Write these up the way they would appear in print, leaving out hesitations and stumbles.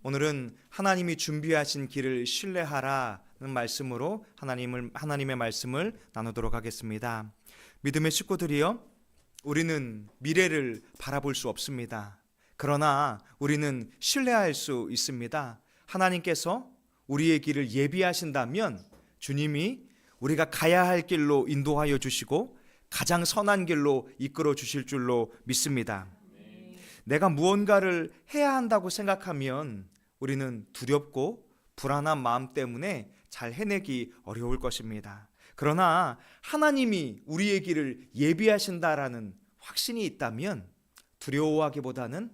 오늘은 하나님이 준비하신 길을 신뢰하라는 말씀으로 하나님의 말씀을 나누도록 하겠습니다. 믿음의 식구들이여, 우리는 미래를 바라볼 수 없습니다. 그러나 우리는 신뢰할 수 있습니다. 하나님께서 우리의 길을 예비하신다면 주님이 우리가 가야 할 길로 인도하여 주시고 가장 선한 길로 이끌어 주실 줄로 믿습니다. 내가 무언가를 해야 한다고 생각하면 우리는 두렵고 불안한 마음 때문에 잘 해내기 어려울 것입니다. 그러나 하나님이 우리의 길을 예비하신다라는 확신이 있다면 두려워하기보다는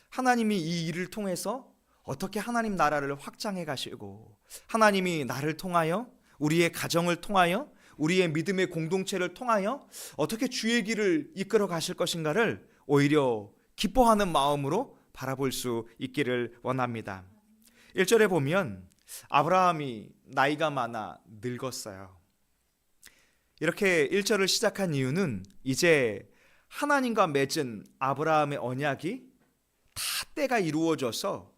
하나님이 이 일을 통해서 어떻게 하나님 나라를 확장해 가시고 하나님이 나를 통하여 우리의 가정을 통하여 우리의 믿음의 공동체를 통하여 어떻게 주의 길을 이끌어 가실 것인가를 오히려 기뻐하는 마음으로 바라볼 수 있기를 원합니다. 1절에 보면 아브라함이 나이가 많아 늙었어요. 이렇게 1절을 시작한 이유는 이제 하나님과 맺은 아브라함의 언약이 다 때가 이루어져서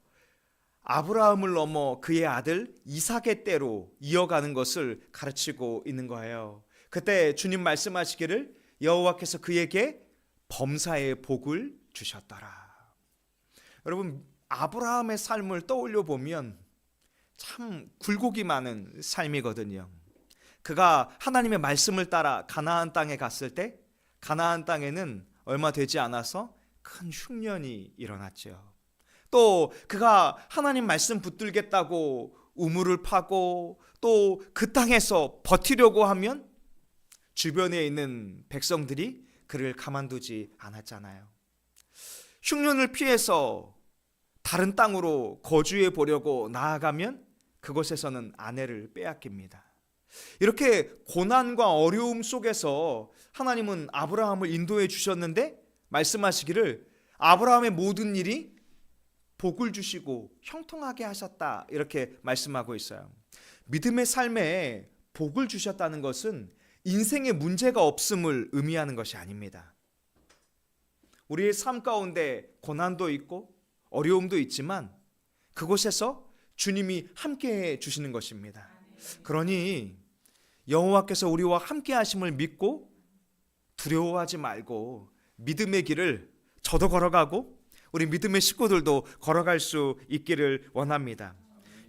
아브라함을 넘어 그의 아들 이삭의 때로 이어가는 것을 가르치고 있는 거예요. 그때 주님 말씀하시기를 여호와께서 그에게 범사의 복을 주셨더라. 여러분, 아브라함의 삶을 떠올려 보면 참 굴곡이 많은 삶이거든요. 그가 하나님의 말씀을 따라 가나안 땅에 갔을 때 가나안 땅에는 얼마 되지 않아서 큰 흉년이 일어났죠. 또 그가 하나님 말씀 붙들겠다고 우물을 파고 또 그 땅에서 버티려고 하면 주변에 있는 백성들이 그를 가만두지 않았잖아요. 흉년을 피해서 다른 땅으로 거주해 보려고 나아가면 그곳에서는 아내를 빼앗깁니다. 이렇게 고난과 어려움 속에서 하나님은 아브라함을 인도해 주셨는데 말씀하시기를 아브라함의 모든 일이 복을 주시고 형통하게 하셨다, 이렇게 말씀하고 있어요. 믿음의 삶에 복을 주셨다는 것은 인생에 문제가 없음을 의미하는 것이 아닙니다. 우리의 삶 가운데 고난도 있고 어려움도 있지만 그곳에서 주님이 함께해 주시는 것입니다. 그러니 여호와께서 우리와 함께 하심을 믿고 두려워하지 말고 믿음의 길을 저도 걸어가고 우리 믿음의 식구들도 걸어갈 수 있기를 원합니다.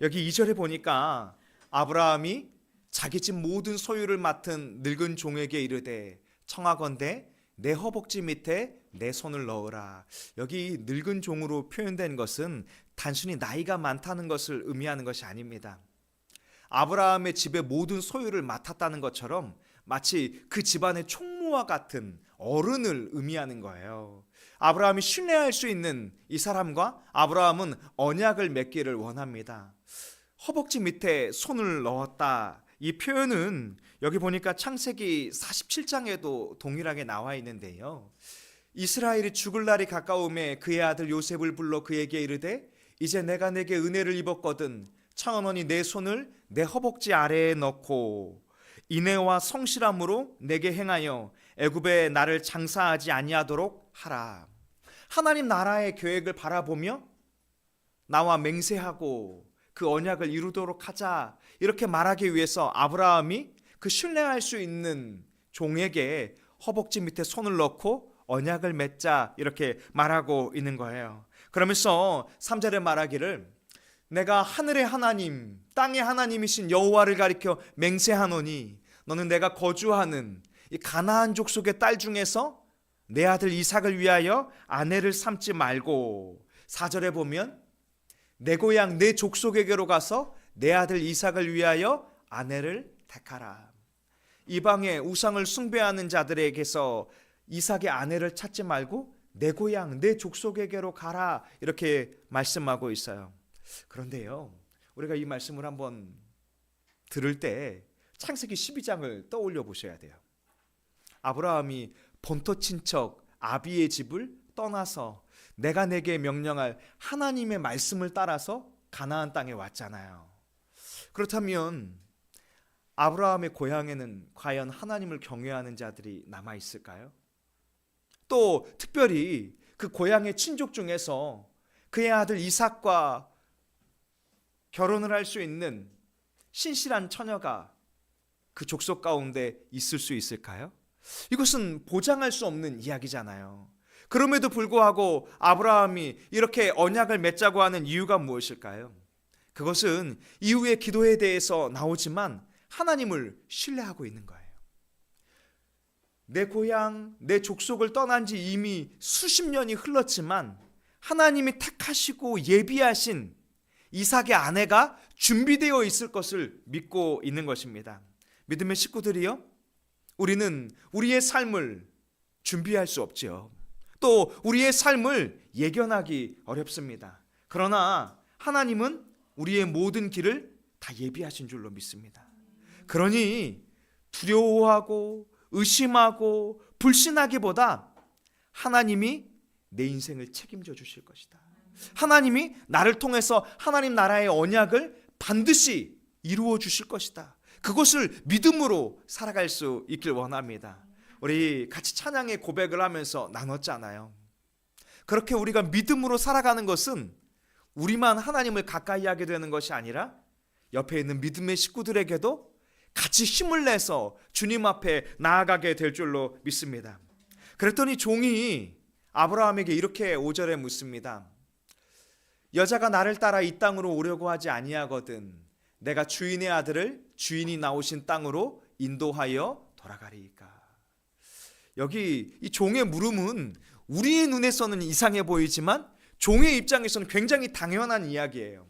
여기 2절에 보니까 아브라함이 자기 집 모든 소유를 맡은 늙은 종에게 이르되 청하건대 내 허벅지 밑에 내 손을 넣으라. 여기 늙은 종으로 표현된 것은 단순히 나이가 많다는 것을 의미하는 것이 아닙니다. 아브라함의 집의 모든 소유를 맡았다는 것처럼 마치 그 집안의 총무와 같은 어른을 의미하는 거예요. 아브라함이 신뢰할 수 있는 이 사람과 아브라함은 언약을 맺기를 원합니다. 허벅지 밑에 손을 넣었다. 이 표현은 여기 보니까 창세기 47장에도 동일하게 나와 있는데요. 이스라엘이 죽을 날이 가까움에 그의 아들 요셉을 불러 그에게 이르되 이제 내가 내게 은혜를 입었거든 청하노니 내 손을 내 허벅지 아래에 넣고 인애와 성실함으로 내게 행하여 애굽에 나를 장사하지 아니하도록 하라. 하나님 나라의 계획을 바라보며 나와 맹세하고 그 언약을 이루도록 하자, 이렇게 말하기 위해서 아브라함이 그 신뢰할 수 있는 종에게 허벅지 밑에 손을 넣고 언약을 맺자, 이렇게 말하고 있는 거예요. 그러면서 3절에 말하기를 내가 하늘의 하나님 땅의 하나님이신 여호와를 가리켜 맹세하노니 너는 내가 거주하는 이 가나안 족속의 딸 중에서 내 아들 이삭을 위하여 아내를 삼지 말고, 4절에 보면 내 고향 내 족속에게로 가서 내 아들 이삭을 위하여 아내를 택하라. 이방의 우상을 숭배하는 자들에게서 이삭의 아내를 찾지 말고 내 고향 내 족속에게로 가라, 이렇게 말씀하고 있어요. 그런데요, 우리가 이 말씀을 한번 들을 때 창세기 12장을 떠올려 보셔야 돼요. 아브라함이 본토 친척 아비의 집을 떠나서 내가 내게 명령할 하나님의 말씀을 따라서 가나안 땅에 왔잖아요. 그렇다면 아브라함의 고향에는 과연 하나님을 경외하는 자들이 남아 있을까요? 또 특별히 그 고향의 친족 중에서 그의 아들 이삭과 결혼을 할 수 있는 신실한 처녀가 그 족속 가운데 있을 수 있을까요? 이것은 보장할 수 없는 이야기잖아요. 그럼에도 불구하고 아브라함이 이렇게 언약을 맺자고 하는 이유가 무엇일까요? 그것은 이후의 기도에 대해서 나오지만 하나님을 신뢰하고 있는 거예요. 내 고향, 내 족속을 떠난 지 이미 수십 년이 흘렀지만 하나님이 택하시고 예비하신 이삭의 아내가 준비되어 있을 것을 믿고 있는 것입니다. 믿음의 식구들이요, 우리는 우리의 삶을 준비할 수 없지요. 또 우리의 삶을 예견하기 어렵습니다. 그러나 하나님은 우리의 모든 길을 다 예비하신 줄로 믿습니다. 그러니 두려워하고 의심하고 불신하기보다 하나님이 내 인생을 책임져 주실 것이다. 하나님이 나를 통해서 하나님 나라의 언약을 반드시 이루어 주실 것이다. 그것을 믿음으로 살아갈 수 있길 원합니다. 우리 같이 찬양의 고백을 하면서 나눴잖아요. 그렇게 우리가 믿음으로 살아가는 것은 우리만 하나님을 가까이 하게 되는 것이 아니라 옆에 있는 믿음의 식구들에게도 같이 힘을 내서 주님 앞에 나아가게 될 줄로 믿습니다. 그랬더니 종이 아브라함에게 이렇게 5절에 묻습니다. 여자가 나를 따라 이 땅으로 오려고 하지 아니하거든 내가 주인의 아들을 주인이 나오신 땅으로 인도하여 돌아가리이까. 여기 이 종의 물음은 우리의 눈에서는 이상해 보이지만 종의 입장에서는 굉장히 당연한 이야기예요.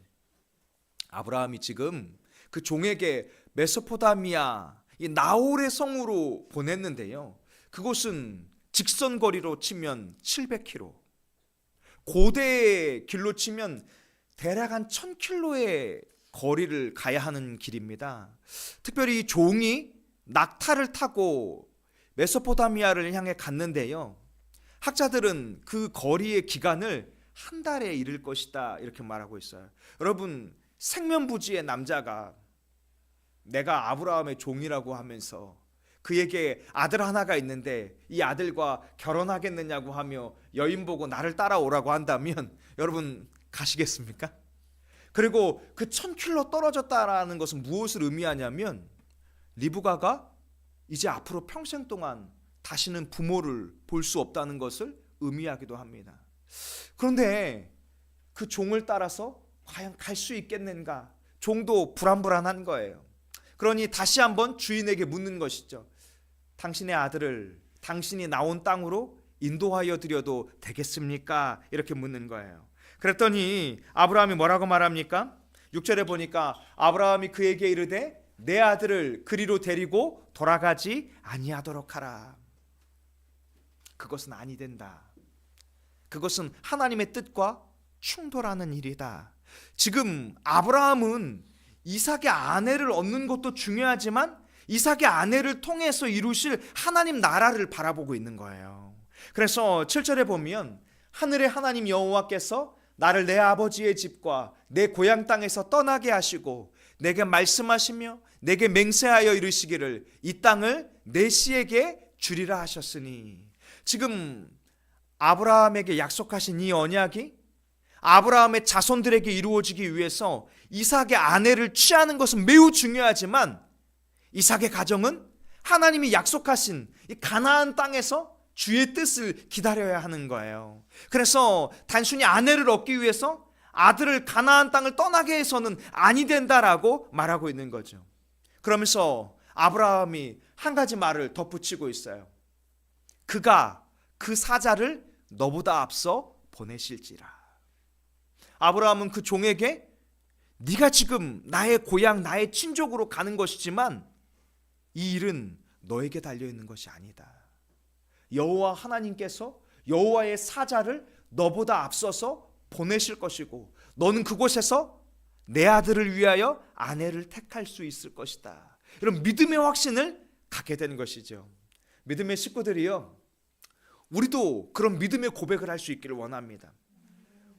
아브라함이 지금 그 종에게 메소포타미아 이 나홀의 성으로 보냈는데요. 그곳은 직선 거리로 치면 700km, 고대의 길로 치면 대략 한 1000km의 거리를 가야 하는 길입니다. 특별히 이 종이 낙타를 타고 메소포타미아를 향해 갔는데요. 학자들은 그 거리의 기간을 한 달에 이를 것이다 이렇게 말하고 있어요. 여러분, 생면부지의 남자가 내가 아브라함의 종이라고 하면서 그에게 아들 하나가 있는데 이 아들과 결혼하겠느냐고 하며 여인 보고 나를 따라오라고 한다면 여러분 가시겠습니까? 그리고 그 1000km 떨어졌다라는 것은 무엇을 의미하냐면 리브가가 이제 앞으로 평생 동안 다시는 부모를 볼 수 없다는 것을 의미하기도 합니다. 그런데 그 종을 따라서 과연 갈 수 있겠는가? 종도 불안불안한 거예요. 그러니 다시 한번 주인에게 묻는 것이죠. 당신의 아들을 당신이 나온 땅으로 인도하여 드려도 되겠습니까? 이렇게 묻는 거예요. 그랬더니 아브라함이 뭐라고 말합니까? 6절에 보니까 아브라함이 그에게 이르되 내 아들을 그리로 데리고 돌아가지 아니하도록 하라. 그것은 아니 된다. 그것은 하나님의 뜻과 충돌하는 일이다. 지금 아브라함은 이삭의 아내를 얻는 것도 중요하지만 이삭의 아내를 통해서 이루실 하나님 나라를 바라보고 있는 거예요. 그래서 7절에 보면 하늘의 하나님 여호와께서 나를 내 아버지의 집과 내 고향 땅에서 떠나게 하시고 내게 말씀하시며 내게 맹세하여 이르시기를 이 땅을 내 씨에게 주리라 하셨으니, 지금 아브라함에게 약속하신 이 언약이 아브라함의 자손들에게 이루어지기 위해서 이삭의 아내를 취하는 것은 매우 중요하지만 이삭의 가정은 하나님이 약속하신 이 가나안 땅에서 주의 뜻을 기다려야 하는 거예요. 그래서 단순히 아내를 얻기 위해서 아들을 가나안 땅을 떠나게 해서는 아니 된다라고 말하고 있는 거죠. 그러면서 아브라함이 한 가지 말을 덧붙이고 있어요. 그가 그 사자를 너보다 앞서 보내실지라. 아브라함은 그 종에게 네가 지금 나의 고향 나의 친족으로 가는 것이지만 이 일은 너에게 달려있는 것이 아니다. 여호와 하나님께서 여호와의 사자를 너보다 앞서서 보내실 것이고 너는 그곳에서 내 아들을 위하여 아내를 택할 수 있을 것이다. 이런 믿음의 확신을 갖게 되는 것이죠. 믿음의 식구들이요, 우리도 그런 믿음의 고백을 할 수 있기를 원합니다.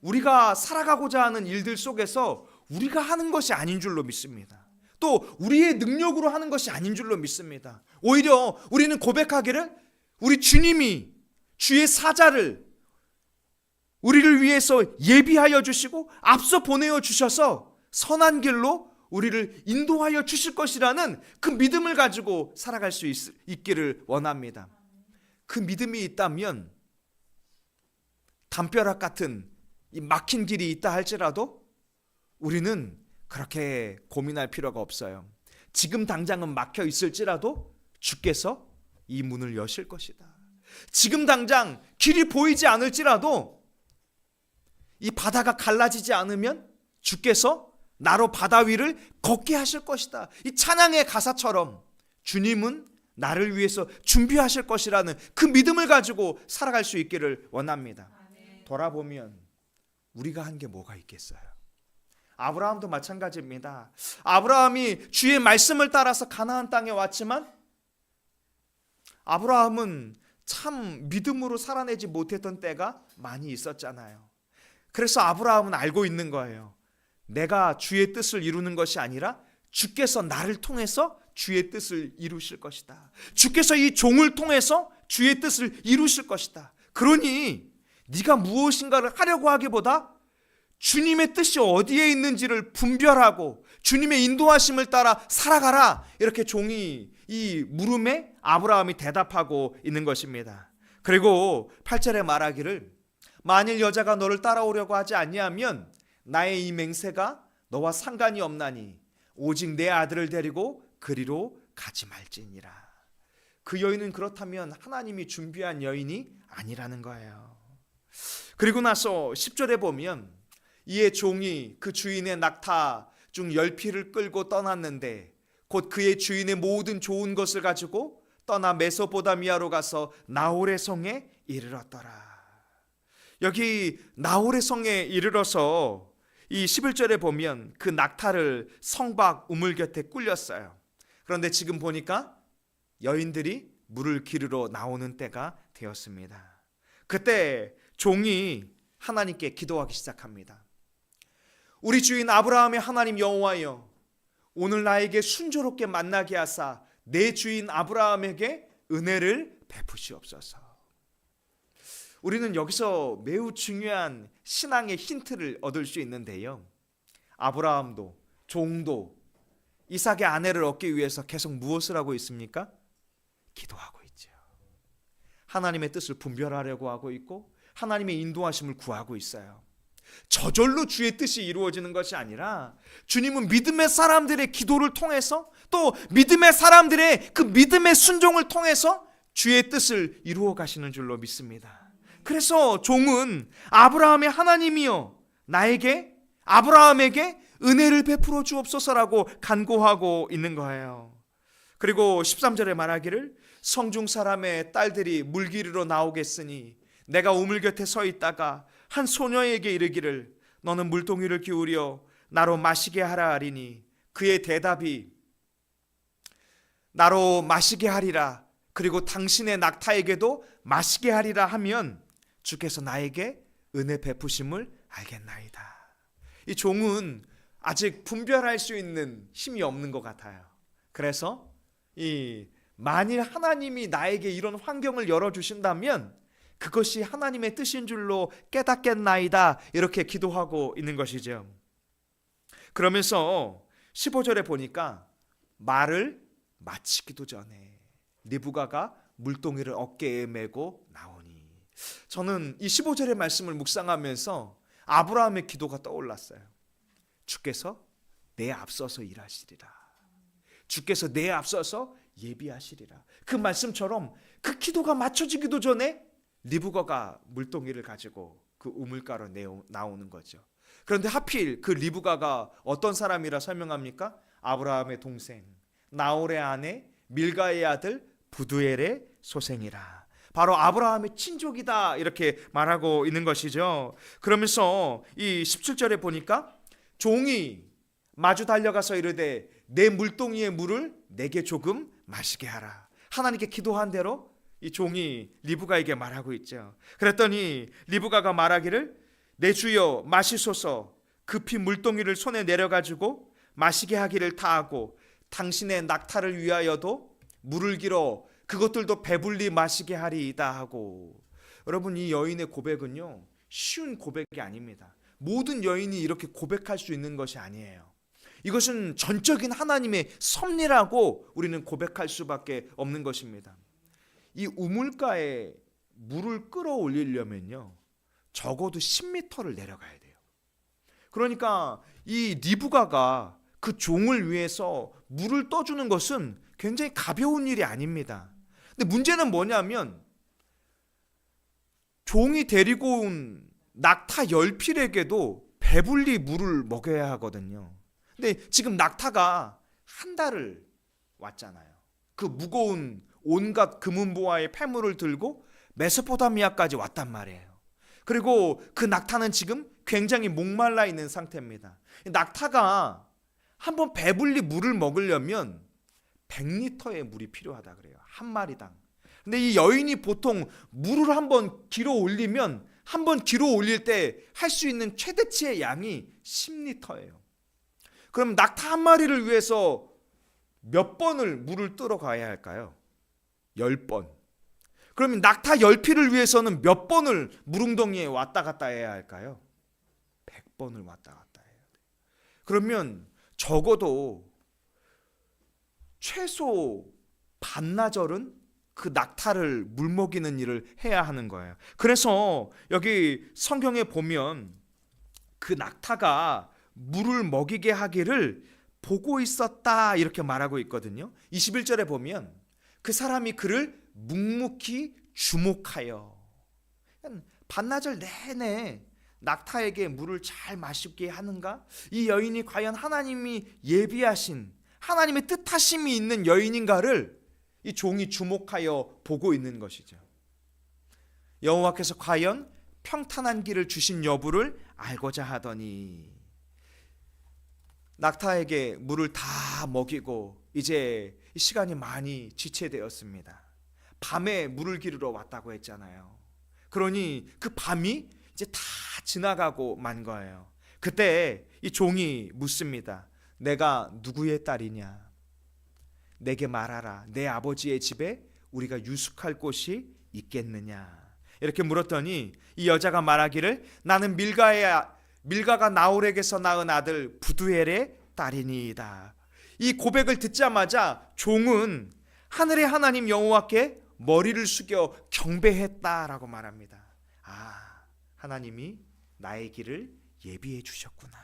우리가 살아가고자 하는 일들 속에서 우리가 하는 것이 아닌 줄로 믿습니다. 또 우리의 능력으로 하는 것이 아닌 줄로 믿습니다. 오히려 우리는 고백하기를 우리 주님이 주의 사자를 우리를 위해서 예비하여 주시고 앞서 보내어 주셔서 선한 길로 우리를 인도하여 주실 것이라는 그 믿음을 가지고 살아갈 수 있기를 원합니다. 그 믿음이 있다면 담벼락 같은 이 막힌 길이 있다 할지라도 우리는 그렇게 고민할 필요가 없어요. 지금 당장은 막혀 있을지라도 주께서 이 문을 여실 것이다. 지금 당장 길이 보이지 않을지라도 이 바다가 갈라지지 않으면 주께서 나로 바다 위를 걷게 하실 것이다. 이 찬양의 가사처럼 주님은 나를 위해서 준비하실 것이라는 그 믿음을 가지고 살아갈 수 있기를 원합니다. 돌아보면 우리가 한 게 뭐가 있겠어요? 아브라함도 마찬가지입니다. 아브라함이 주의 말씀을 따라서 가나안 땅에 왔지만 아브라함은 참 믿음으로 살아내지 못했던 때가 많이 있었잖아요. 그래서 아브라함은 알고 있는 거예요. 내가 주의 뜻을 이루는 것이 아니라 주께서 나를 통해서 주의 뜻을 이루실 것이다. 주께서 이 종을 통해서 주의 뜻을 이루실 것이다. 그러니 네가 무엇인가를 하려고 하기보다 주님의 뜻이 어디에 있는지를 분별하고 주님의 인도하심을 따라 살아가라. 이렇게 종이 이 물음에 아브라함이 대답하고 있는 것입니다. 그리고 8절에 말하기를 만일 여자가 너를 따라오려고 하지 아니하면 나의 이 맹세가 너와 상관이 없나니 오직 내 아들을 데리고 그리로 가지 말지니라. 그 여인은 그렇다면 하나님이 준비한 여인이 아니라는 거예요. 그리고 나서 10절에 보면 이에 종이 그 주인의 낙타 중 10匹를 끌고 떠났는데 곧 그의 주인의 모든 좋은 것을 가지고 떠나 메소포다미아로 가서 나홀의 성에 이르렀더라. 여기 나홀의 성에 이르러서 이 11절에 보면 그 낙타를 성 밖 우물 곁에 꿀렸어요. 그런데 지금 보니까 여인들이 물을 기르러 나오는 때가 되었습니다. 그때 종이 하나님께 기도하기 시작합니다. 우리 주인 아브라함의 하나님 여호와여, 오늘 나에게 순조롭게 만나게 하사 내 주인 아브라함에게 은혜를 베푸시옵소서. 우리는 여기서 매우 중요한 신앙의 힌트를 얻을 수 있는데요. 아브라함도 종도 이삭의 아내를 얻기 위해서 계속 무엇을 하고 있습니까? 기도하고 있죠. 하나님의 뜻을 분별하려고 하고 있고 하나님의 인도하심을 구하고 있어요. 저절로 주의 뜻이 이루어지는 것이 아니라 주님은 믿음의 사람들의 기도를 통해서 또 믿음의 사람들의 그 믿음의 순종을 통해서 주의 뜻을 이루어 가시는 줄로 믿습니다. 그래서 종은 아브라함의 하나님이여 아브라함에게 은혜를 베풀어 주옵소서라고 간구하고 있는 거예요. 그리고 13절에 말하기를 성중 사람의 딸들이 물기르러 나오겠으니 내가 우물 곁에 서 있다가 한 소녀에게 이르기를 너는 물동이를 기울여 나로 마시게 하라 하리니 그의 대답이 나로 마시게 하리라 그리고 당신의 낙타에게도 마시게 하리라 하면 주께서 나에게 은혜 베푸심을 알겠나이다. 이 종은 아직 분별할 수 있는 힘이 없는 것 같아요. 그래서 만일 하나님이 나에게 이런 환경을 열어주신다면 그것이 하나님의 뜻인 줄로 깨닫겠나이다. 이렇게 기도하고 있는 것이죠. 그러면서 15절에 보니까 말을 마치기도 전에 리브가가 물동이를 어깨에 메고 나오니, 저는 이 15절의 말씀을 묵상하면서 아브라함의 기도가 떠올랐어요. 주께서 내 앞서서 일하시리라. 주께서 내 앞서서 예비하시리라. 그 말씀처럼 그 기도가 맞춰지기도 전에 리브가가 물동이를 가지고 그 우물가로 나오는 거죠. 그런데 하필 그 리브가가 어떤 사람이라 설명합니까? 아브라함의 동생 나홀의 아내 밀가의 아들 부두엘의 소생이라. 바로 아브라함의 친족이다 이렇게 말하고 있는 것이죠. 그러면서 이 17절에 보니까 종이 마주 달려가서 이르되 내 물동이의 물을 내게 조금 마시게 하라. 하나님께 기도한 대로 이 종이 리브가에게 말하고 있죠. 그랬더니 리브가가 말하기를 내 주여 마시소서. 급히 물동이를 손에 내려가지고 마시게 하기를 다하고 당신의 낙타를 위하여도 물을 길어 그것들도 배불리 마시게 하리이다 하고. 여러분, 이 여인의 고백은요 쉬운 고백이 아닙니다. 모든 여인이 이렇게 고백할 수 있는 것이 아니에요. 이것은 전적인 하나님의 섭리라고 우리는 고백할 수밖에 없는 것입니다. 이 우물가에 물을 끌어올리려면요, 적어도 10m를 내려가야 돼요. 그러니까 이 리브가가 그 종을 위해서 물을 떠주는 것은 굉장히 가벼운 일이 아닙니다. 근데 문제는 뭐냐면 종이 데리고 온 낙타 10필에게도 배불리 물을 먹여야 하거든요. 근데 지금 낙타가 한 달을 왔잖아요. 그 무거운 온갖 금은보화의 폐물을 들고 메소포타미아까지 왔단 말이에요. 그리고 그 낙타는 지금 굉장히 목말라 있는 상태입니다. 낙타가 한번 배불리 물을 먹으려면 100리터의 물이 필요하다 그래요. 한 마리당. 근데 이 여인이 보통 물을 한번 길어 올리면 한번 길어 올릴 때 할 수 있는 최대치의 양이 10리터예요. 그럼 낙타 한 마리를 위해서 몇 번을 물을 뜨러 가야 할까요? 10번. 그러면 낙타 10필을 위해서는 몇 번을 물웅덩이에 왔다 갔다 해야 할까요? 100번을 왔다 갔다 해야 돼요. 그러면 적어도 최소 반나절은 그 낙타를 물먹이는 일을 해야 하는 거예요. 그래서 여기 성경에 보면 그 낙타가 물을 먹이게 하기를 보고 있었다 이렇게 말하고 있거든요. 21절에 보면 그 사람이 그를 묵묵히 주목하여, 반나절 내내 낙타에게 물을 잘 마시게 하는가? 이 여인이 과연 하나님이 예비하신, 하나님의 뜻하심이 있는 여인인가를 이 종이 주목하여 보고 있는 것이죠. 여호와께서 과연 평탄한 길을 주신 여부를 알고자 하더니 낙타에게 물을 다 먹이고 이제 시간이 많이 지체되었습니다. 밤에 물을 기르러 왔다고 했잖아요. 그러니 그 밤이 이제 다 지나가고 만 거예요. 그때 이 종이 묻습니다. 내가 누구의 딸이냐? 내게 말하라. 내 아버지의 집에 우리가 유숙할 곳이 있겠느냐? 이렇게 물었더니 이 여자가 말하기를 나는 밀가가 나홀에게서 낳은 아들 부두엘의 딸이니이다. 이 고백을 듣자마자 종은 하늘의 하나님 여호와께 머리를 숙여 경배했다라고 말합니다. 아, 하나님이 나의 길을 예비해 주셨구나.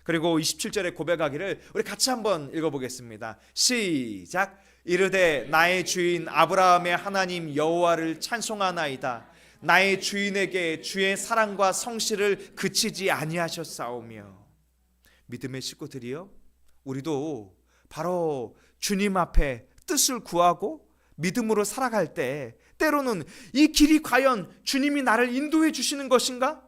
그리고 27절에 고백하기를 우리 같이 한번 읽어보겠습니다. 시작. 이르되 나의 주인 아브라함의 하나님 여호와를 찬송하나이다. 나의 주인에게 주의 사랑과 성실을 그치지 아니하셨사오며. 믿음의 식구들이여, 우리도 바로 주님 앞에 뜻을 구하고 믿음으로 살아갈 때 때로는 이 길이 과연 주님이 나를 인도해 주시는 것인가?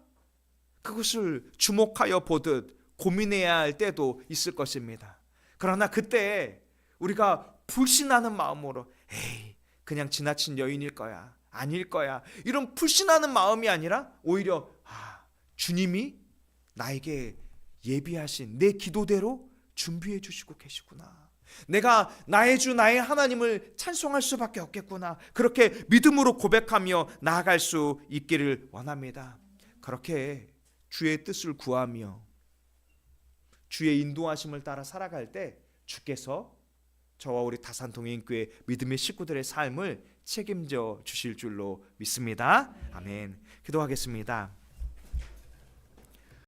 그것을 주목하여 보듯 고민해야 할 때도 있을 것입니다. 그러나 그때 우리가 불신하는 마음으로 에이, 그냥 지나친 여인일 거야, 아닐 거야, 이런 불신하는 마음이 아니라 오히려 주님이 나에게 예비하신 내 기도대로 준비해 주시고 계시구나. 내가 나의 주 나의 하나님을 찬송할 수밖에 없겠구나. 그렇게 믿음으로 고백하며 나아갈 수 있기를 원합니다. 그렇게 주의 뜻을 구하며 주의 인도하심을 따라 살아갈 때 주께서 저와 우리 다산동행교회 믿음의 식구들의 삶을 책임져 주실 줄로 믿습니다. 아멘. 기도하겠습니다.